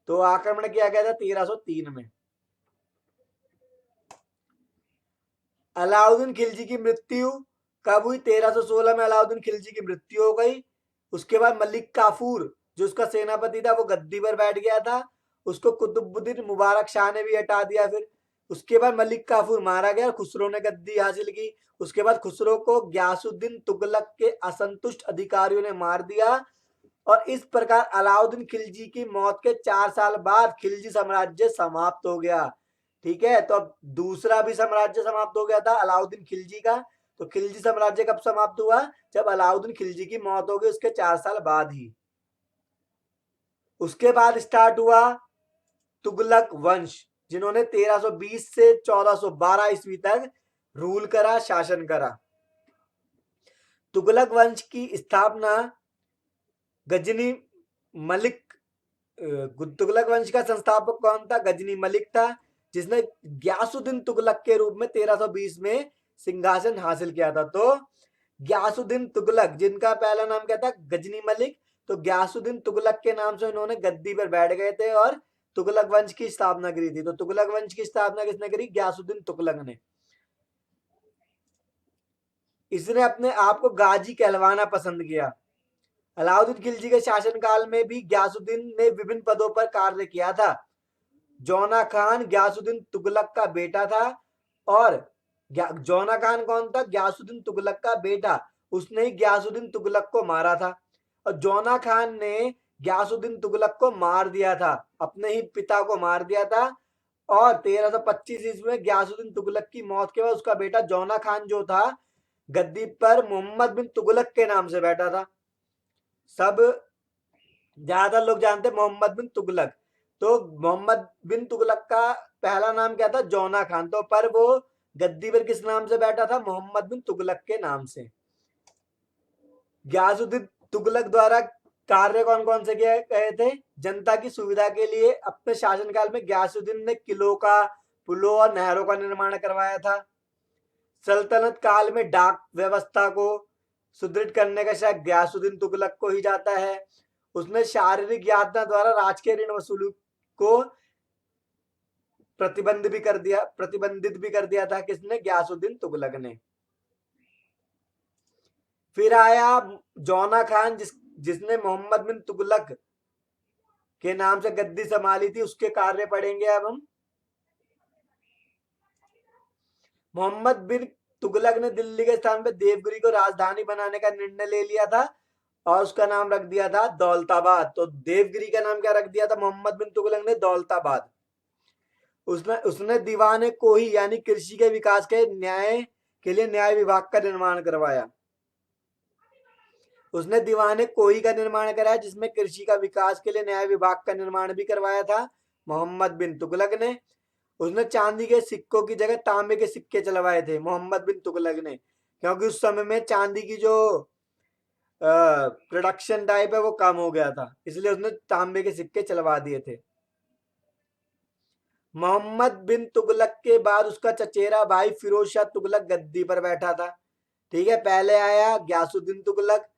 तो आक्रमण किया गया था 1303 में। अलाउद्दीन खिलजी की मृत्यु कब हुई? 1316 में अलाउद्दीन खिलजी की मृत्यु हो गई। उसके बाद मलिक काफूर जो उसका सेनापति था वो गद्दी पर बैठ गया था, उसको कुतुबुद्दीन मुबारक शाह ने भी हटा दिया। फिर उसके बाद मलिक काफूर मारा गया, खुसरो ने गद्दी हासिल की। उसके बाद खुसरो को गयासुद्दीन तुगलक के असंतुष्ट अधिकारियों ने मार दिया, और इस प्रकार अलाउद्दीन खिलजी की मौत के 4 साल बाद खिलजी साम्राज्य समाप्त हो गया। ठीक है, तो अब दूसरा भी साम्राज्य समाप्त हो गया था अलाउद्दीन खिलजी का। तो खिलजी साम्राज्य कब समाप्त हुआ? जब अलाउद्दीन खिलजी की मौत हो गई, उसके 4 साल बाद ही। उसके बाद स्टार्ट हुआ तुगलक वंश, जिन्होंने 1320 से 1412 ईस्वी तक रूल करा, शासन करा। तुगलक वंश की स्थापना गजनी मलिक तुगलक वंश का संस्थापक कौन था? गजनी मलिक था, जिसने ग्यासुद्दीन तुगलक के रूप में 1320 में सिंहासन हासिल किया था। तो ग्यासुद्दीन तुगलक, जिनका पहला नाम क्या था? गजनी मलिक, तो ग्यासुद्दीन तुगलक के नाम से इन्होंने गद्दी पर बैठ गए थे और तुगलक वंश की स्थापना करी थी। तो तुगलक वंश की स्थापना किसने करी? ग्यासुद्दीन तुगलक ने। इसने अपने आप को गाजी कहलवाना पसंद किया। अलाउद्दीन खिलजी के शासनकाल में भी ग्यासुद्दीन ने विभिन्न पदों पर कार्य किया था। जौना खान ग्यासुद्दीन तुगलक का बेटा था, और जौना खान कौन था? ग्यासुद्दीन तुगलक का बेटा। उसने ही ग्यासुद्दीन तुगलक को मारा था, और जौना खान ने ग्यासुद्दीन तुगलक को मार दिया था, अपने ही पिता को मार दिया था। और 1325 ईस्वी में ग्यासुद्दीन तुगलक की मौत के बाद उसका बेटा जौना खान जो था, गद्दी पर मोहम्मद बिन तुगलक के नाम से बैठा था। सब ज्यादा लोग जानते मोहम्मद बिन तुगलक। तो मोहम्मद बिन तुगलक का पहला नाम क्या था? जौना खान। तो पर वो गद्दी पर किस नाम से बैठा था? मोहम्मद बिन तुगलक के नाम से। ग्यासुद्दीन तुगलक द्वारा कार्य कौन कौन से किए गए थे? जनता की सुविधा के लिए अपने शासनकाल में ग्यासुद्दीन ने किलों का, पुलों और नहरों का निर्माण करवाया था। सल्तनत काल में डाक व्यवस्था को सुदृढ़ करने का श्रेय ग्यासुद्दीन तुगलक को ही जाता है। उसने शारीरिक यातना द्वारा राजकीय ऋण वसूली को प्रतिबंधित भी कर दिया था। किसने? ग्यासुद्दीन तुगलक ने। फिर आया जौना खान, जिसने मोहम्मद बिन तुगलक के नाम से गद्दी संभाली थी। उसके कार्य पढ़ेंगे अब हम। मोहम्मद बिन तुगलक ने दिल्ली के स्थान पर देवगिरी को राजधानी बनाने का निर्णय ले लिया था, और उसका नाम रख दिया था दौलताबाद। तो देवगिरी का नाम क्या रख दिया था मोहम्मद बिन तुगलक ने? दौलताबाद। उसने उसने दीवाने कोही यानी कृषि के विकास के न्याय के लिए न्याय विभाग का निर्माण करवाया। उसने दीवाने कोही का निर्माण कराया, जिसमें कृषि का विकास के लिए न्याय विभाग का निर्माण भी करवाया था मोहम्मद बिन तुगलक ने। उसने चांदी के सिक्कों की जगह तांबे के सिक्के चलवाए थे मोहम्मद बिन तुगलक ने, क्योंकि उस समय में चांदी की जो प्रोडक्शन टाइप है वो कम हो गया था, इसलिए उसने तांबे के सिक्के चलवा दिए थे। मोहम्मद बिन तुगलक के बाद उसका चचेरा भाई फिरोज शाह तुगलक गद्दी पर बैठा था। ठीक है, पहले आया ग्यासुद्दीन तुगलक,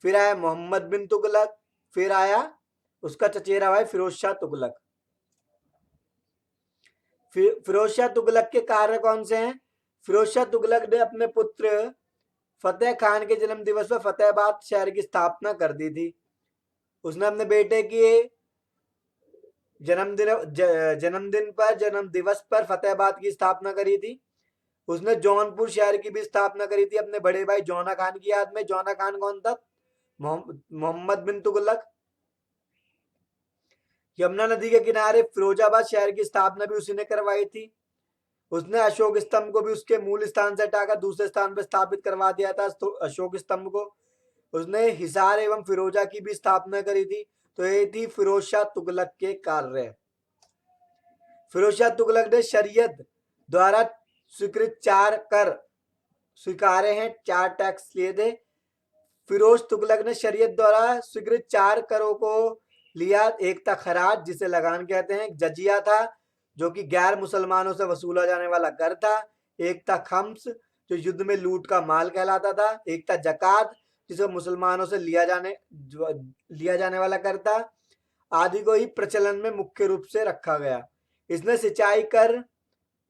फिर आया मोहम्मद बिन तुगलक, फिर आया उसका चचेरा भाई फिरोज शाह तुगलक। फिरोज शाह तुगलक के कार्य कौन से हैं? फिरोज शाह तुगलक ने अपने पुत्र फतेह खान के जन्म दिवस पर फतेहाबाद शहर की स्थापना कर दी थी। उसने अपने बेटे के जन्म दिवस पर फतेहाबाद की स्थापना करी थी। उसने जौनपुर शहर की भी स्थापना करी थी अपने बड़े भाई जौना खान की याद में। जौना खान कौन था? मोहम्मद बिन तुगलक। यमुना नदी के किनारे फिरोजाबाद शहर की स्थापना भी उसी ने करवाई थी। उसने अशोक स्तंभ को भी उसके मूल स्थान से हटाकर दूसरे स्थान पर स्थापित करवा दिया था। तो अशोक स्तंभ को उसने हिसार एवं फिरोजा की भी स्थापना करी थी। तो ये थी फिरोज शाह तुगलक के कार्य। फिरोज शाह तुगलक ने शरीयत द्वारा स्वीकृत 4 कर स्वीकारे हैं, 4 टैक्स लिए थे। फिरोज तुगलक ने शरीयत द्वारा स्वीकृत 4 करों को लिया। एक था खराज, जिसे लगान कहते हैं। जजिया था, जो कि गैर मुसलमानों से वसूला जाने वाला कर था। एक था खम्स, जो युद्ध में लूट का माल कहलाता था। एक था जकात, जिसे मुसलमानों से लिया जाने वाला कर था। आदि को ही प्रचलन में मुख्य रूप से रखा गया। इसने सिंचाई कर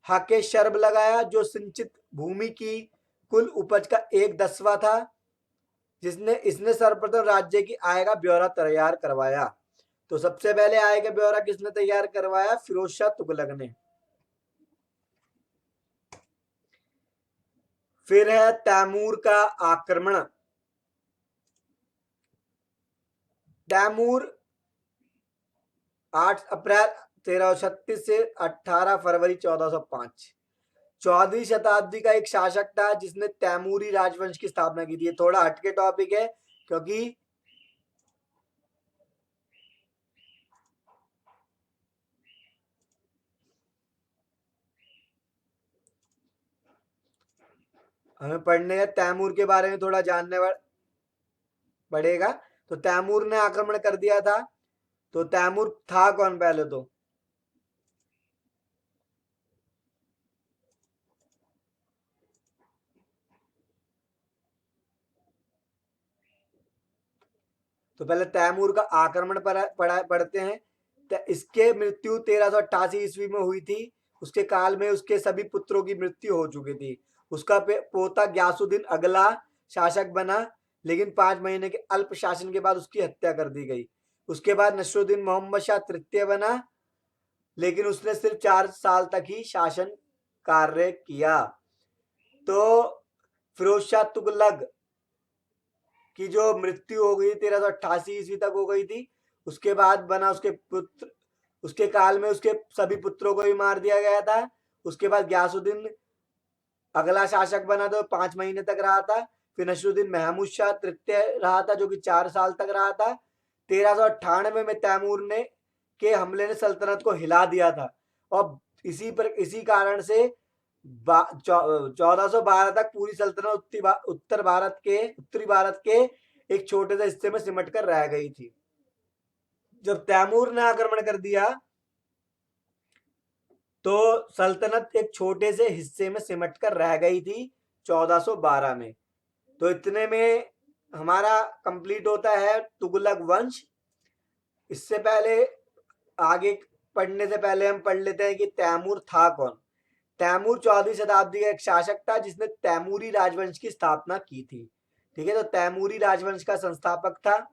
हाके शर्ब लगाया, जो सिंचित भूमि की कुल उपज का 1/10वां था। इसने सर्वप्रथम राज्य की आय का ब्यौरा तैयार करवाया। तो सबसे पहले आय का ब्यौरा किसने तैयार करवाया? फिरोज शाह तुगलक ने। फिर है तैमूर का आक्रमण। तैमूर 8 अप्रैल 1336 से 18 फरवरी 1405 14वीं शताब्दी का एक शासक था, जिसने तैमूरी राजवंश की स्थापना की थी। थोड़ा हटके टॉपिक है, क्योंकि हमें पढ़ने या तैमूर के बारे में थोड़ा जानने पड़ेगा। तो तैमूर ने आक्रमण कर दिया था, तो तैमूर था कौन पहले? तो पहले तैमूर का आक्रमण पढ़ते हैं। इसके मृत्यु 1388 ईस्वी में हुई थी। उसके काल में उसके सभी पुत्रों की मृत्यु हो चुकी थी। उसका पोता ग्यासुद्दीन अगला शासक बना, लेकिन 5 महीने के अल्प शासन के बाद उसकी हत्या कर दी गई। उसके बाद नसरुद्दीन मोहम्मद शाह तृतीय बना, लेकिन उसने सिर्फ 4 साल तक ही शासन कार्य किया। तो फिरोज शाह तुगलक की जो मृत्यु हो गई 1388 ईस्वी तक हो गई थी। उसके बाद बना उसके पुत्र, उसके काल में उसके सभी पुत्रों को भी मार दिया गया था। उसके बाद ग्यासुद्दीन अगला शासक बना, तो 5 महीने तक रहा था। फिर नसरुद्दीन महमूद शाह तृतीय रहा था, जो कि 4 साल तक रहा था। 1398 में तैमूर ने के हमले ने सल्तनत को हिला दिया था, और इसी कारण से 1412 तक पूरी सल्तनत उत्तरी भारत के एक छोटे से हिस्से में सिमट कर रह गई थी। जब तैमूर ने आक्रमण कर दिया तो सल्तनत एक छोटे से हिस्से में सिमट कर रह गई थी 1412 में। तो इतने में हमारा कंप्लीट होता है तुगलक वंश। इससे पहले आगे पढ़ने से पहले हम पढ़ लेते हैं कि तैमूर था कौन। तैमूर 14वीं शताब्दी का एक शासक था जिसने तैमूरी राजवंश की स्थापना की थी। ठीक है, तो तैमूरी राजवंश का संस्थापक था।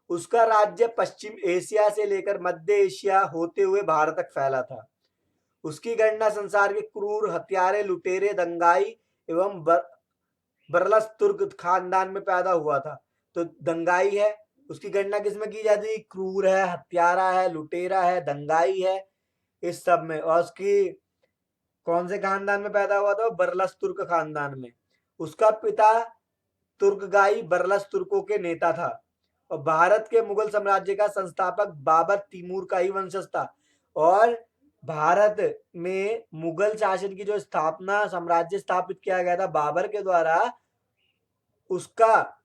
उसका राज्य पश्चिम एशिया से लेकर मध्य एशिया होते हुए भारत तक फैला था। उसकी गणना संसार के क्रूर हत्यारे, लुटेरे, दंगाई एवं बरलस तुर्क खानदान में पैदा हुआ था। तो दंगाई है, उसकी गणना किसमें की जाती है? क्रूर है, हत्यारा है, लुटेरा है, दंगाई है, इस सब में। और उसकी कौन से खानदान में पैदा हुआ था? बरलस तुर्क खानदान में। उसका पिता तुर्कगाई बरलस तुर्कों के नेता था, और भारत के मुगल साम्राज्य का संस्थापक बाबर तैमूर का ही वंशज था। और भारत में मुगल शासन की जो स्थापना, साम्राज्य स्थापित किया गया था बाबर के द्वारा, उसका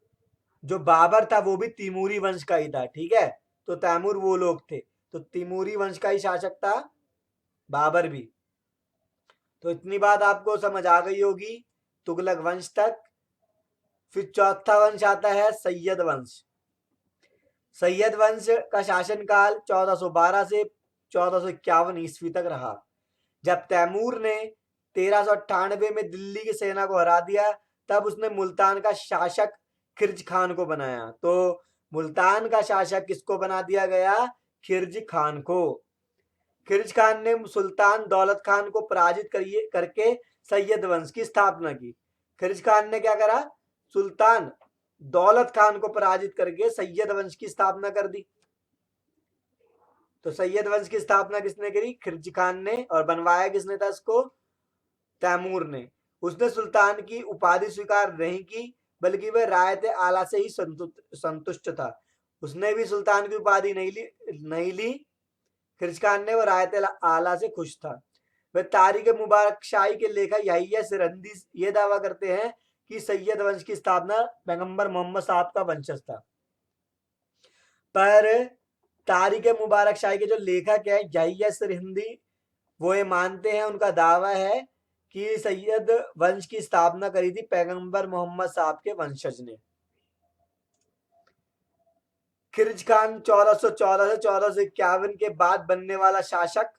जो बाबर था वो भी तैमूरी वंश का ही था। ठीक है, तो तैमूर वो लोग थे, तो तैमूरी वंश का ही शासक था बाबर भी। तो इतनी बात आपको समझ आ गई होगी तुगलक वंश तक। फिर चौथा वंश आता है सैयद वंश। सैयद वंश का शासनकाल 1412 से 1451 ईस्वी तक रहा। जब तैमूर ने 1398 में दिल्ली की सेना को हरा दिया, तब उसने मुल्तान का शासक खिरज खान को बनाया। तो मुल्तान का शासक किसको बना दिया गया? खिरज खान को। खिरज खान ने सुल्तान दौलत खान को पराजित करके सैयद वंश की स्थापना की। खिरज खान ने क्या करा? सुल्तान दौलत खान को पराजित करके सैयद वंश की स्थापना कर दी। तो सैयद वंश की स्थापना किसने करी? खिरज खान ने। और बनवाया किसने था इसको? तैमूर ने। उसने सुल्तान की उपाधि स्वीकार नहीं की, बल्कि वह रायत आला से ही संतुष्ट था। उसने भी सुल्तान की उपाधि नहीं ली। खिरज खान ने वो रायत आला से खुश था। वह तारीख मुबारक शाही के लेखक याहिया सिरंदी ये दावा करते हैं कि सैयद वंश की स्थापना पैगंबर मोहम्मद साहब का वंशज था। पर तारीख मुबारक शाही के जो लेखक है याहिया सिरंदी, वो ये मानते हैं, उनका दावा है कि सैयद वंश की स्थापना करी थी पैगंबर मोहम्मद साहब के वंशज ने। खिरज खान 1414 से 1451 के बाद बनने वाला शासक।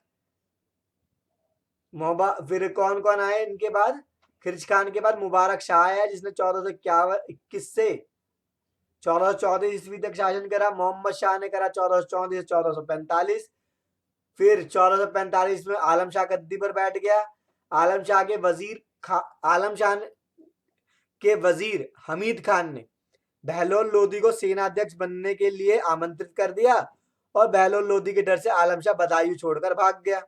फिर कौन कौन आए इनके बाद? खिरज खान के बाद मुबारक शाह आया, जिसने 1421 से 1434 ईस्वी तक शासन करा। मोहम्मद शाह ने करा 1434 से 1445। फिर 1445 में आलम शाह गद्दी पर बैठ गया। आलम शाह के वजीर हमीद खान ने बहलोल लोधी को सेनाध्यक्ष बनने के लिए आमंत्रित कर दिया, और बहलोल लोधी के डर से आलम शाह बदायूं छोड़कर भाग गया।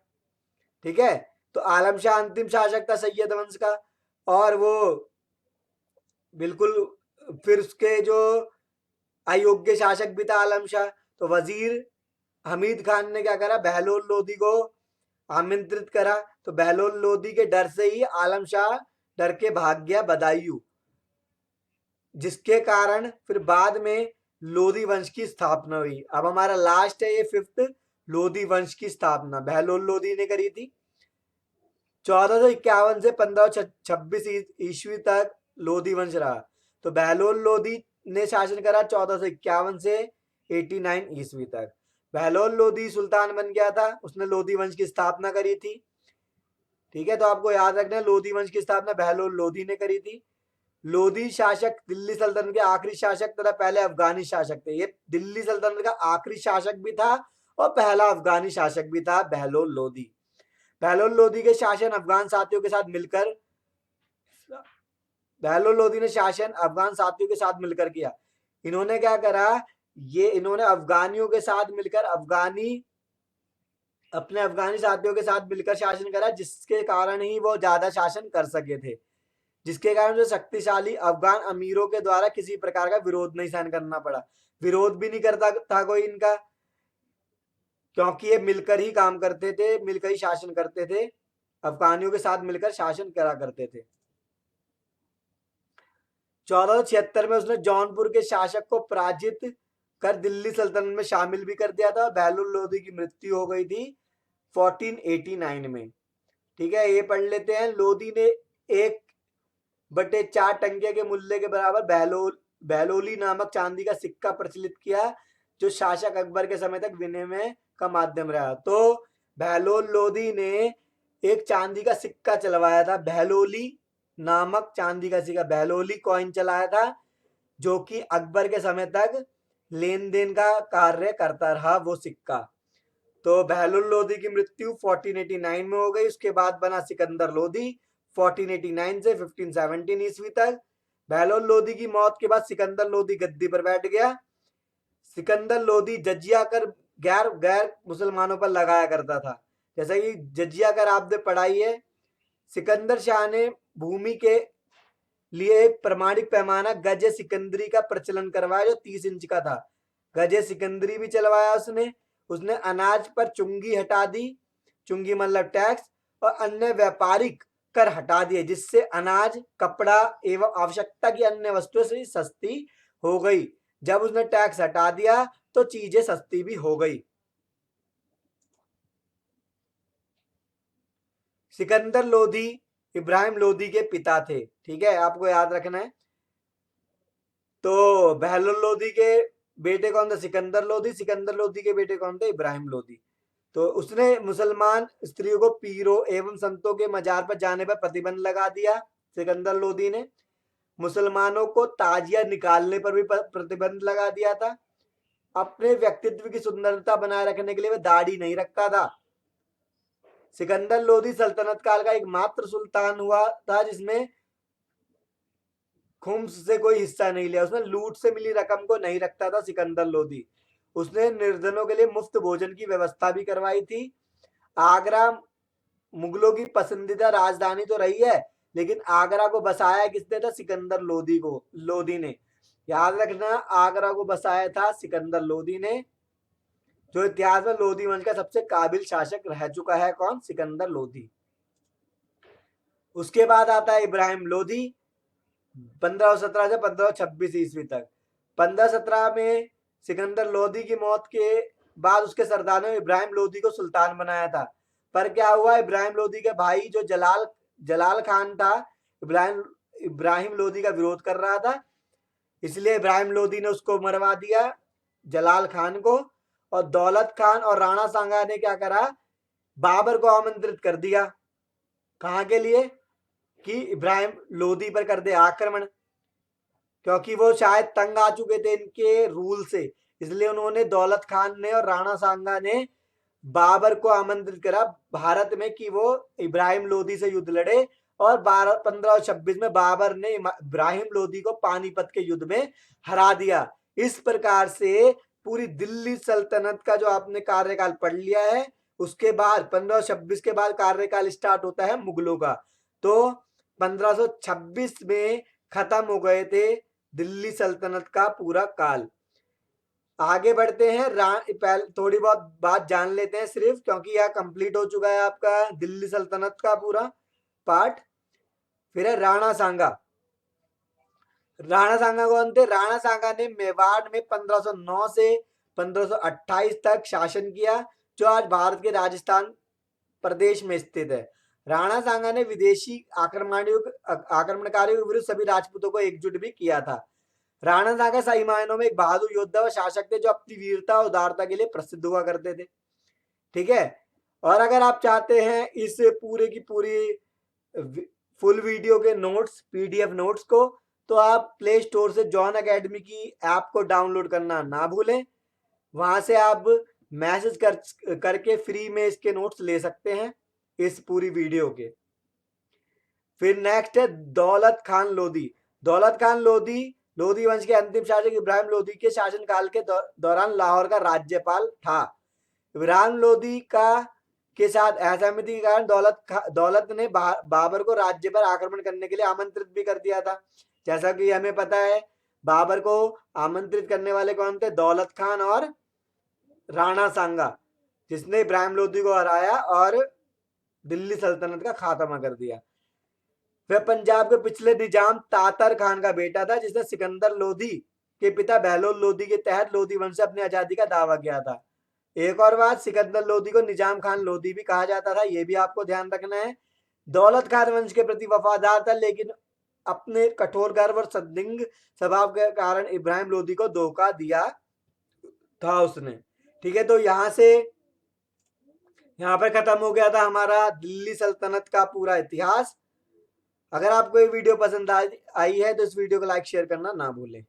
ठीक है, तो आलम शाह अंतिम शासक था सैयद वंश का, और वो बिल्कुल फिर उसके जो अयोग्य शासक भी था आलम शाह। तो वजीर हमीद खान ने क्या करा? बहलोल लोधी को आमंत्रित करा। तो बहलोल लोधी के डर से ही आलम शाह डर के भाग गया बदायूं, जिसके कारण फिर बाद में लोधी वंश की स्थापना हुई। अब हमारा लास्ट है ये 5th, लोधी वंश की स्थापना बहलोल लोधी ने करी थी। 1451 से 1526 ईस्वी तक लोधी वंश रहा। तो बहलोल लोधी ने शासन करा 1451 से 89 ईस्वी तक। बहलोल लोधी सुल्तान बन गया था, उसने लोधी वंश की स्थापना करी थी। ठीक है, तो आपको याद रखना है लोधी वंश की स्थापना बहलोल लोधी ने करी थी। लोधी शासक दिल्ली सल्तनत के आखिरी शासक तथा पहले अफगानी शासक थे। ये दिल्ली सल्तनत का आखिरी शासक भी था और पहला अफगानी शासक भी था बहलोल लोधी। बहलोल लोधी के शासन अफगान साथियों के साथ मिलकर बहलोल लोधी ने शासन अफगान साथियों के साथ मिलकर किया। इन्होंने क्या करा, ये इन्होंने अफगानियों के साथ मिलकर अपने अफगानी साथियों के साथ मिलकर शासन करा, जिसके कारण ही वो ज्यादा शासन कर सके थे, जिसके कारण जो शक्तिशाली अफगान अमीरों के द्वारा किसी प्रकार का विरोध नहीं सहन करना पड़ा। विरोध भी नहीं करता था कोई इनका, क्योंकि ये मिलकर ही काम करते थे, मिलकर ही शासन करते थे, अफगानियों के साथ मिलकर शासन करा करते थे। 1476 में उसने जौनपुर के शासक को पराजित कर दिल्ली सल्तनत में शामिल भी कर दिया था। बहलोल लोधी की मृत्यु हो गई थी 1489 में। ठीक है, ये पढ़ लेते हैं। लोधी ने 1/4 टंके के मूल्य के बराबर बहलोली नामक चांदी का सिक्का प्रचलित किया, जो शासक अकबर के समय तक विनिमय का माध्यम रहा। तो बहलोल लोधी ने एक चांदी का सिक्का चलवाया था, बहलोली नामक चांदी का सिक्का, बहलोली कॉइन चलाया था, जो कि अकबर के समय तक लेन देन का कार्य करता रहा वो सिक्का। तो बहलोल लोधी की मृत्यु 1489 में हो गई। उसके बाद बना सिकंदर लोधी 1489 से 1517 ईस्वी तक। बहलोल लोधी की मौत के बाद सिकंदर लोधी गद्दी पर बैठ गया। सिकंदर लोधी जजिया कर गैर मुसलमानों पर लगाया करता था, जैसा कि जजिया कर आपने पढ़ाई है। सिकंदर शाह ने भूमि के लिए एक प्रमाणिक पैमाना गजे सिकंदरी का प्रचलन करवाया, जो 30 इंच का था। गजे सिकंदरी भी चलवाया उसने अनाज पर चुंगी हटा दी, चुंगी मतलब टैक्स, और अन्य व्यापारिक कर हटा दिए, जिससे अनाज, कपड़ा एवं आवश्यकता की अन्य वस्तुएं से सस्ती हो गई। जब उसने टैक्स हटा दिया तो चीजें सस्ती भी हो गई। सिकंदर लोधी इब्राहिम लोधी के पिता थे। ठीक है, आपको याद रखना है। तो बहलोल लोधी के बेटे कौन थे? सिकंदर लोधी। सिकंदर लोधी के बेटे कौन थे? इब्राहिम लोधी। तो उसने मुसलमान स्त्रियों को पीरों एवं संतों के मजार पर जाने पर प्रतिबंध लगा दिया। सिकंदर लोधी ने मुसलमानों को ताजिया निकालने पर भी प्रतिबंध लगा दिया था। अपने व्यक्तित्व की सुंदरता बनाए रखने के लिए वह दाढ़ी नहीं रखता था। सिकंदर लोधी सल्तनत काल का एकमात्र सुल्तान हुआ था जिसमें खुम्स से कोई हिस्सा नहीं लिया। उसने लूट से मिली रकम को नहीं रखता था सिकंदर लोधी। उसने निर्धनों के लिए मुफ्त भोजन की व्यवस्था भी करवाई थी। आगरा मुगलों की पसंदीदा राजधानी तो रही है, लेकिन आगरा को बसाया किसने था? सिकंदर लोधी ने। याद रखना, आगरा को बसाया था सिकंदर लोधी ने, जो इतिहास में लोधी वंश का सबसे काबिल शासक रह चुका है। कौन? सिकंदर लोधी। उसके बाद आता है इब्राहिम लोधी 1517 से 1526 ईस्वी तक। 1517 में सिकंदर लोधी की मौत के बाद उसके सरदारों ने इब्राहिम लोधी को सुल्तान बनाया था। पर क्या हुआ, इब्राहिम लोधी के भाई जो जलाल खान था, इब्राहिम लोधी का विरोध कर रहा था, इसलिए इब्राहिम लोधी ने उसको मरवा दिया, जलाल खान को। और दौलत खान और राणा सांगा ने क्या करा, बाबर को आमंत्रित कर दिया। कहां के लिए? कि इब्राहिम लोधी पर कर दे आक्रमण, क्योंकि वो शायद तंग आ चुके थे इनके रूल से। इसलिए उन्होंने, दौलत खान ने और राणा सांगा ने बाबर को आमंत्रित करा भारत में कि वो इब्राहिम लोधी से युद्ध लड़े। और 1526 में बाबर ने इब्राहिम लोधी को पानीपत के युद्ध में हरा दिया। इस प्रकार से पूरी दिल्ली सल्तनत का जो आपने कार्यकाल पढ़ लिया है, उसके बाद 1526 के बाद कार्यकाल स्टार्ट होता है मुगलों का। तो 1526 में खत्म हो गए थे दिल्ली सल्तनत का पूरा काल। आगे बढ़ते हैं, थोड़ी बहुत बात जान लेते हैं सिर्फ, क्योंकि यह कंप्लीट हो चुका है आपका दिल्ली सल्तनत का पूरा पार्ट। फिर है राणा सांगा। राणा सांगा कौन थे? राणा सांगा ने मेवाड़ में 1509 से 1528 तक शासन किया, जो आज भारत के राजस्थान प्रदेश में स्थित है। राणा सांगा ने विदेशी आक्रमणकारियों के विरुद्ध सभी राजपूतों को एकजुट भी किया था। राणा सांगा सही मायनों में एक बहादुर योद्धा और शासक थे, जो अपनी वीरता और उदारता के लिए प्रसिद्ध हुआ करते थे। ठीक है, और अगर आप चाहते हैं इस पूरे की पूरी फुल वीडियो के नोट्स, पीडीएफ नोट्स को, तो आप प्ले स्टोर से जॉन एकेडमी की ऐप को डाउनलोड करना ना भूलें। वहां से आप मैसेज करके फ्री में इसके नोट्स ले सकते हैं इस पूरी वीडियो के। फिर नेक्स्ट है दौलत खान लोधी। दौलत खान लोधी लोधी वंश के अंतिम शासक इब्राहिम लोधी के शासनकाल के दौरान लाहौर का राज्यपाल था। इब्राहिम लोधी के साथ असहमति के कारण दौलत ने बाबर को राज्य पर आक्रमण करने के लिए आमंत्रित भी कर दिया था। जैसा कि हमें पता है, बाबर को आमंत्रित करने वाले कौन थे? दौलत खान और राणा सांगा, जिसने इब्राहिम लोधी को हराया और दिल्ली सल्तनत का खात्मा कर दिया। वह पंजाब के पिछले निजाम तातर खान का बेटा था, जिसने सिकंदर लोधी के पिता बहलोल लोधी के तहत लोधी वंश से अपनी आजादी का दावा किया था। एक और बात, सिकंदर लोधी को निजाम खान लोधी भी कहा जाता था, यह भी आपको ध्यान रखना है। दौलत खान वंश के प्रति वफादार था, लेकिन अपने कठोर गर्व और संदिग्ध स्वभाव के कारण इब्राहिम लोधी को धोखा दिया था उसने। ठीक है, तो यहाँ पर खत्म हो गया था हमारा दिल्ली सल्तनत का पूरा इतिहास। अगर आपको ये वीडियो पसंद आई है तो इस वीडियो को लाइक शेयर करना ना भूलें।